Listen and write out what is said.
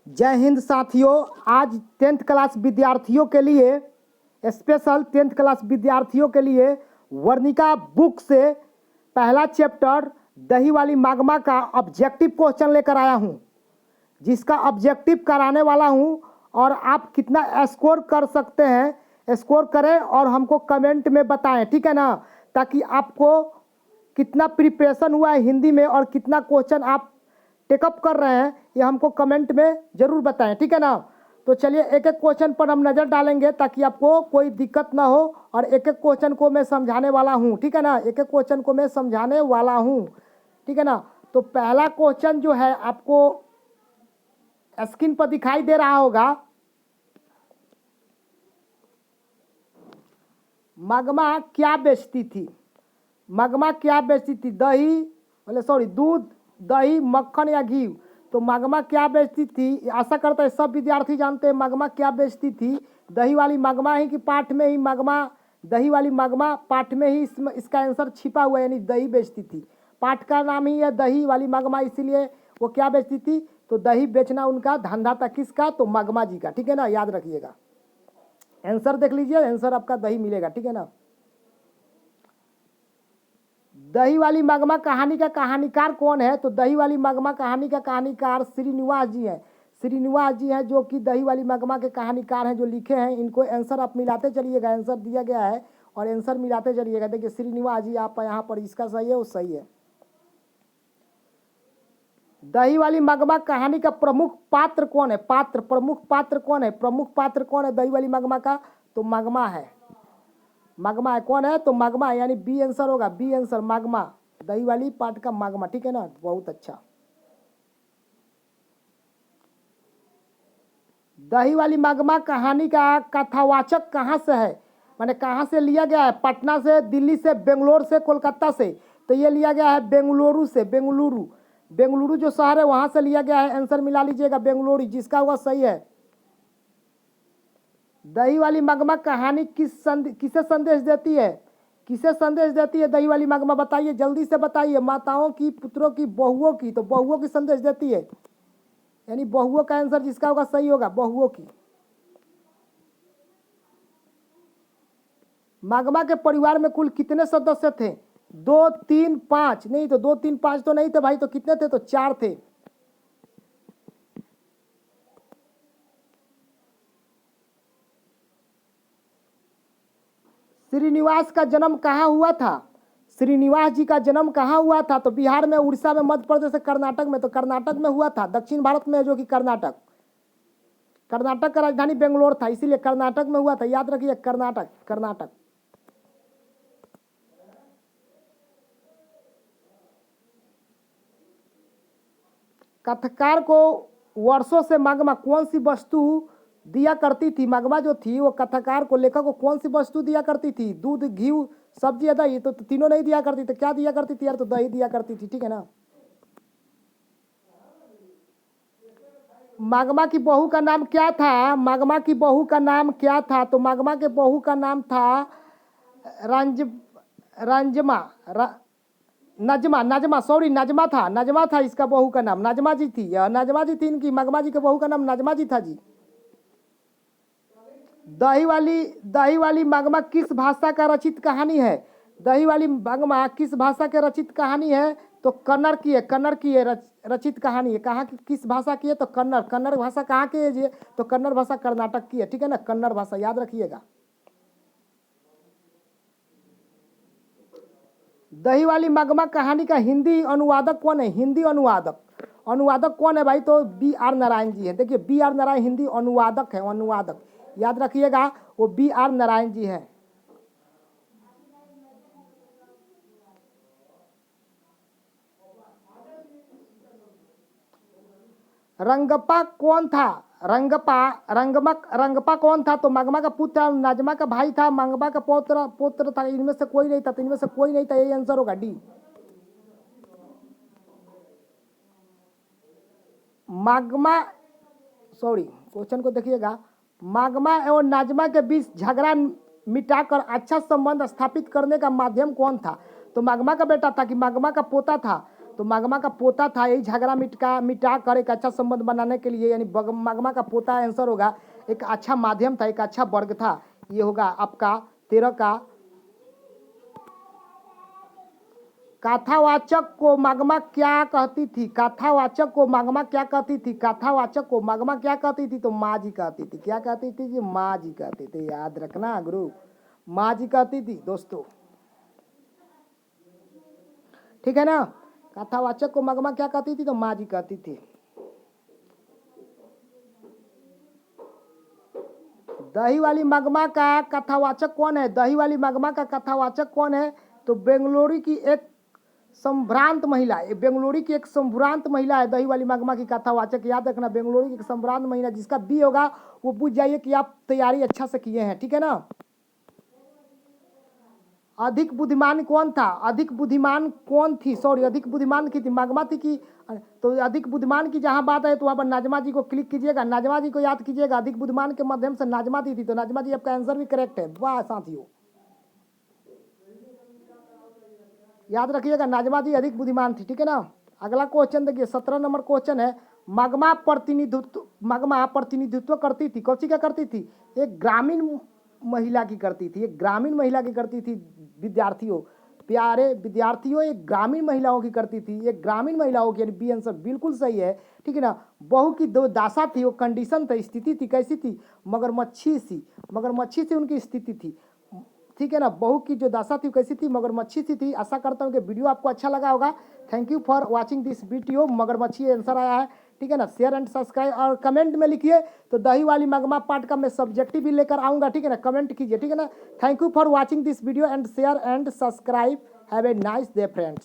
जय हिंद साथियों। आज 10th क्लास विद्यार्थियों के लिए स्पेशल 10th क्लास विद्यार्थियों के लिए वर्णिका बुक से पहला चैप्टर दही वाली मागमा का ऑब्जेक्टिव क्वेश्चन लेकर आया हूं, जिसका ऑब्जेक्टिव कराने वाला हूं और आप कितना स्कोर कर सकते हैं स्कोर करें और हमको कमेंट में बताएं, ठीक है ना, ताकि आपको कितना प्रिपरेशन हुआ है हिंदी में और कितना क्वेश्चन आप टेकअप कर रहे हैं ये हमको कमेंट में ज़रूर बताएं, ठीक है ना। तो चलिए एक एक क्वेश्चन पर हम नज़र डालेंगे ताकि आपको कोई दिक्कत ना हो और एक एक क्वेश्चन को मैं समझाने वाला हूं, ठीक है ना। एक एक क्वेश्चन को मैं समझाने वाला हूं, ठीक है ना। तो पहला क्वेश्चन जो है आपको स्क्रीन पर दिखाई दे रहा होगा। मागमा क्या बेचती थी? मागमा क्या बेचती थी? दूध, दही, मक्खन या घी। तो मागमा क्या बेचती थी? आशा करता है सब विद्यार्थी जानते हैं मागमा क्या बेचती थी। दही वाली मागमा ही कि पाठ में ही मागमा, दही वाली मागमा पाठ में ही इसका आंसर छिपा हुआ है, यानी दही बेचती थी। पाठ का नाम ही है दही वाली मागमा, इसीलिए वो क्या बेचती थी? तो दही बेचना उनका धंधा था। किसका? तो मागमा जी का, ठीक है ना, याद रखिएगा। आंसर देख लीजिए, आंसर आपका दही मिलेगा, ठीक है ना। दही वाली मागमा कहानी का कहानीकार कौन है? तो दही वाली मागमा कहानी का कहानीकार श्रीनिवास जी हैं। श्रीनिवास जी हैं जो कि दही वाली मागमा के कहानीकार हैं, जो लिखे हैं। इनको आंसर आप मिलाते चलिएगा, आंसर दिया गया है और आंसर मिलाते चलिएगा। देखिए श्रीनिवास जी आप यहाँ पर, इसका सही है, वो सही है। दही वाली मागमा कहानी का प्रमुख पात्र कौन है? प्रमुख पात्र कौन है? प्रमुख पात्र कौन है दही वाली मागमा का? तो मागमा है। मागमा है। कौन है? तो मागमा, यानी बी आंसर होगा, बी आंसर मागमा, दही वाली पाठ का मागमा, ठीक है ना। बहुत अच्छा। दही वाली मागमा कहानी का कथावाचक कहाँ से है? माने कहाँ से लिया गया है? पटना से, दिल्ली से, बेंगलोर से, कोलकाता से। तो ये लिया गया है बेंगलुरु से। बेंगलुरु जो शहर है वहां से लिया गया है। आंसर मिला लीजिएगा बेंगलुरु, जिसका हुआ सही है। दही वाली मागमा कहानी किसे संदेश देती है? किसे संदेश देती है दही वाली मागमा? बताइए, जल्दी से बताइए। माताओं की, पुत्रों की, बहुओं की? तो बहुओं की संदेश देती है, यानी बहुओं का आंसर जिसका होगा सही होगा, बहुओं की। मागमा के परिवार में कुल कितने सदस्य थे? 2, 3, 5? नहीं, तो 2, 3, 5 तो नहीं थे भाई। तो कितने थे? तो 4 थे। श्रीनिवास का जन्म कहाँ हुआ था? श्रीनिवास जी का जन्म कहाँ हुआ था? तो बिहार में, उड़ीसा में, मध्य प्रदेश, कर्नाटक में। तो कर्नाटक में हुआ था, दक्षिण भारत में है जो कि कर्नाटक। कर्नाटक का राजधानी बेंगलोर था, इसीलिए कर्नाटक में हुआ था। याद रखिए, कर्नाटक। कथकार को वर्षों से मागमा कौन सी वस्तु दिया करती थी? मागमा जो थी वो कथाकार को, लेखक को कौन सी वस्तु दिया करती थी? दूध, घी, सब्जी या दही? तो तीनों नहीं दिया करती। तो क्या दिया करती थी यार? तो दही दिया करती थी, ठीक है ना। मागमा की बहू का नाम क्या था? मागमा की बहू का नाम क्या था? तो मागमा के बहू का नाम था रंज रंजमा नजमा था। नजमा था इसका बहू का नाम, नजमा जी थी। नजमा जी थी इनकी, मागमा जी के बहू का नाम नजमा जी था जी। दही वाली मागमा किस भाषा का रचित कहानी है? दही वाली मागमा किस भाषा के रचित कहानी है? तो कन्नड़ की है रचित कहानी है। कहाँ की, किस भाषा की है? तो कन्नड़ भाषा कहाँ की है जी? तो कन्नड़ भाषा कर्नाटक की है, ठीक है ना, कन्नड़ भाषा, याद रखिएगा। दही वाली मागमा कहानी का हिंदी अनुवादक कौन है? हिंदी अनुवादक कौन है भाई? तो B.R. नारायण जी है। देखिए B.R. नारायण हिंदी अनुवादक है, अनुवादक, याद रखिएगा, वो B.R. नारायण जी है। रंगप्पा कौन था? रंगप्पा कौन था? तो मागमा का पुत्र था, नजमा का भाई था, मांगमा का पुत्र था। इनमें से कोई नहीं था। तो इनमें से कोई नहीं था, यही आंसर होगा, डी। मागमा, सॉरी, क्वेश्चन को देखिएगा। मागमा एवं नाजमा के बीच झगड़ा मिटाकर अच्छा संबंध स्थापित करने का माध्यम कौन था? तो मागमा का बेटा था कि मागमा का पोता था। तो मगमा का पोता था, यही झगड़ा मिटा कर एक अच्छा संबंध बनाने के लिए, यानी मगमा का पोता आंसर होगा। एक अच्छा माध्यम था, एक अच्छा वर्ग था, ये होगा आपका 13 का। कथावाचक को मगमा क्या कहती थी? कथावाचक को मगमा क्या कहती थी? कथावाचक को मगमा क्या कहती थी? तो माँ जी कहती थी। क्या कहती थी जी? माँ जी कहती थी। याद रखना गुरु, माँ जी कहती थी दोस्तों, ठीक है ना। कथावाचक को मगमा क्या कहती थी? तो माँ जी कहती थी। दही वाली मगमा का कथावाचक कौन है? दही वाली मगमा का कथावाचक कौन है? तो बेंगलोरी की एक संभ्रांत महिला, बेंगलोरी की एक संभ्रांत महिला है दही वाली मगमा की कथावाचक। याद रखना, बेंगलोरी की एक संभ्रांत महिला, जिसका बी होगा वो पूछ जाइए कि आप तैयारी अच्छा से किए हैं, ठीक है ना। अधिक बुद्धिमान कौन था? अधिक बुद्धिमान कौन थी? सॉरी, अधिक बुद्धिमान की थी मगमा थी कि? तो अधिक बुद्धिमान की जहां बात है तो वहां पर नाजमा जी को क्लिक कीजिएगा, नाजमा जी को याद कीजिएगा। अधिक बुद्धिमान के माध्यम से नाजमा दी थी, तो नाजमा जी आपका आंसर भी करेक्ट है। वाह साथियों, याद रखिएगा, नाजमा जी अधिक बुद्धिमान थी, ठीक है ना। अगला क्वेश्चन देखिए, 17 नंबर क्वेश्चन है। मगमा प्रतिनिधित्व करती थी, कौन सी क्या करती थी? एक ग्रामीण महिला की करती थी, एक ग्रामीण महिला की करती थी। विद्यार्थियों, प्यारे विद्यार्थियों, एक ग्रामीण महिलाओं की करती थी, एक ग्रामीण महिलाओं की, यानी बी आंसर बिल्कुल सही है, ठीक है ना। बहू की दो दासा थी, वो कंडीशन था, स्थिति थी, कैसी थी? मगरमच्छी सी, मगरमच्छी सी उनकी स्थिति थी, ठीक है ना। बहू की जो दशा थी कैसी थी? मगरमच्छी सी थी। आशा करता हूँ कि वीडियो आपको अच्छा लगा होगा। Thank you for watching this video. मगरमच्छी आंसर आया है, ठीक है ना। शेयर एंड सब्सक्राइब और कमेंट में लिखिए, तो दही वाली मगमा पार्ट का मैं सब्जेक्टिव भी लेकर आऊँगा, ठीक है ना। कमेंट कीजिए, ठीक है ना। Thank you for watching this video and share and subscribe. Have a nice day friends.